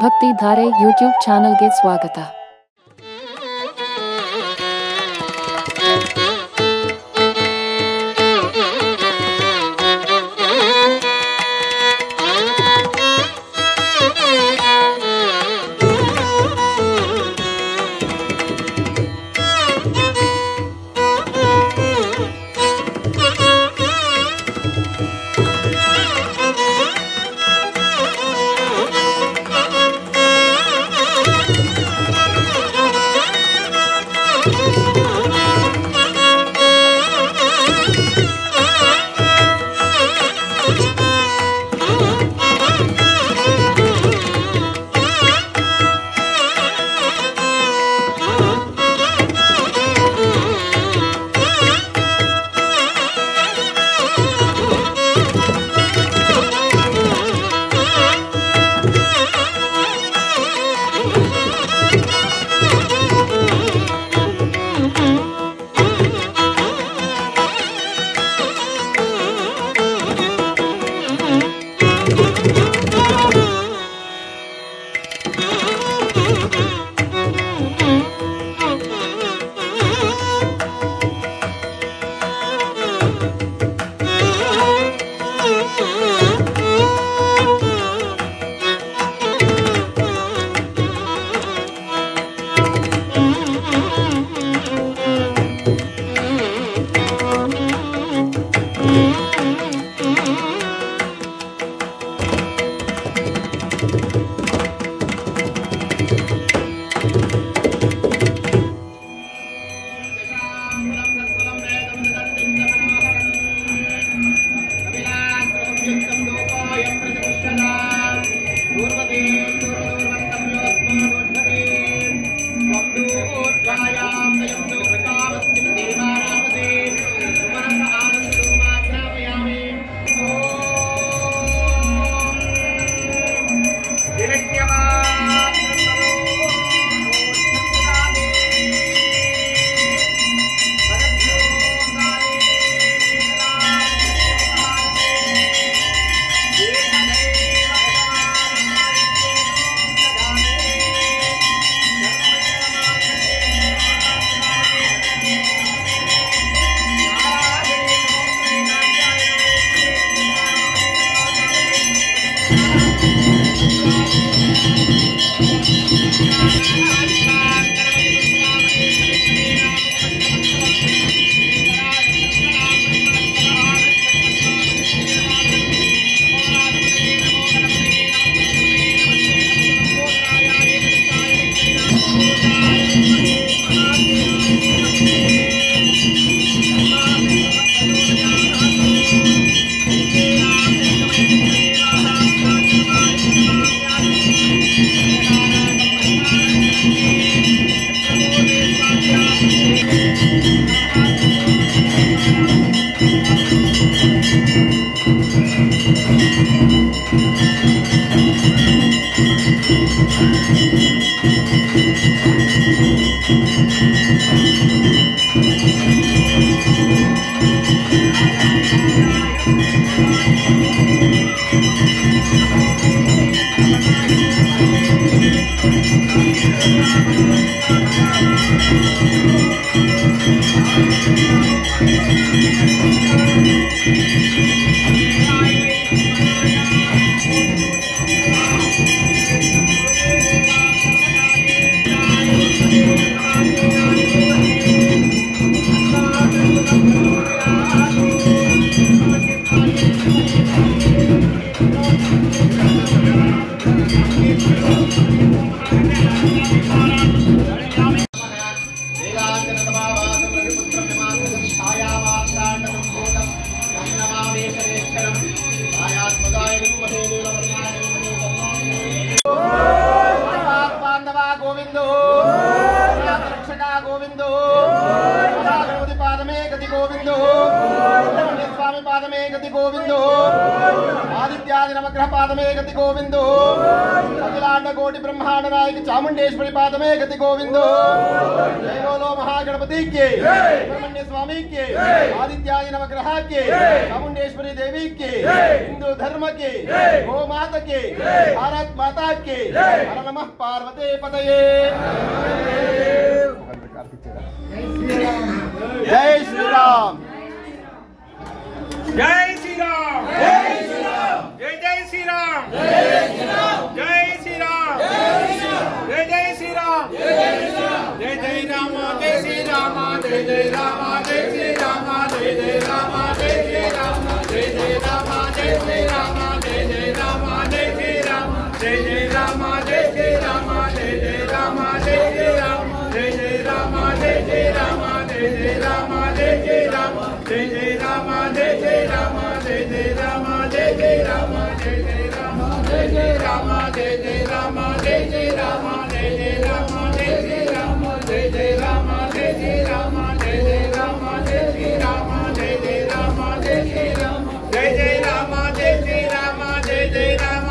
ಭಕ್ತಿ ಧಾರೆ ಯೂಟ್ಯೂಬ್ ಚಾನಲ್ಗೆ ಸ್ವಾಗತ. आदित्यादि नवग्रह पादमे गति गोविंदो अखिलांड कोटि ब्रह्मांड नायक चामुंडेश्वरी पाद में गति गोविंदो जय बोलो महागणपति के सुब्रमण्य स्वामी के आदित्यादि नवग्रह के चामुंडेश्वरी देवी के हिंदू धर्म के गो माता के भारत माता के हर नमः पार्वती पतये जय श्री राम जय श्री राम जय श्री राम जय जय श्री राम जय जय श्री राम जय जय श्री राम जय जय राम जय श्री राम जय जय राम जय श्री राम जय जय राम जय श्री राम जय जय राम जय श्री राम जय जय राम जय श्री राम जय जय राम जय श्री राम जय जय राम जय श्री राम जय जय राम जय श्री राम जय जय राम जय श्री राम जय जय राम जय श्री राम जय जय राम जय श्री राम जय जय राम जय जय राम जय जय राम जय जय राम जय जय राम जय श्री राम जय जय राम जय श्री राम जय जय राम जय श्री राम जय जय राम जय श्री राम जय जय राम जय श्री राम जय जय राम जय श्री राम जय जय राम जय श्री राम जय जय राम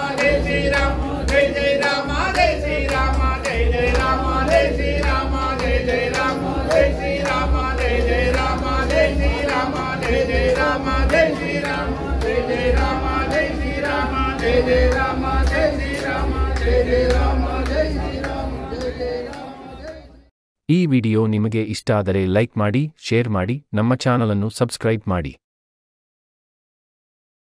जय श्री राम जय जय राम जय श्री राम जय जय राम जय श्री राम जय जय राम जय श्री राम जय जय राम जय श्री राम जय जय राम जय श्री राम जय जय राम जय श्री राम जय जय राम जय श्री राम जय जय राम ಈ ವಿಡಿಯೋ ನಿಮಗೆ ಇಷ್ಟ ಆದರೆ ಲೈಕ್ ಮಾಡಿ, ಶೇರ್ ಮಾಡಿ, ನಮ್ಮ ಚಾನಲ್ ಅನ್ನು ಸಬ್ಸ್ಕ್ರೈಬ್ ಮಾಡಿ.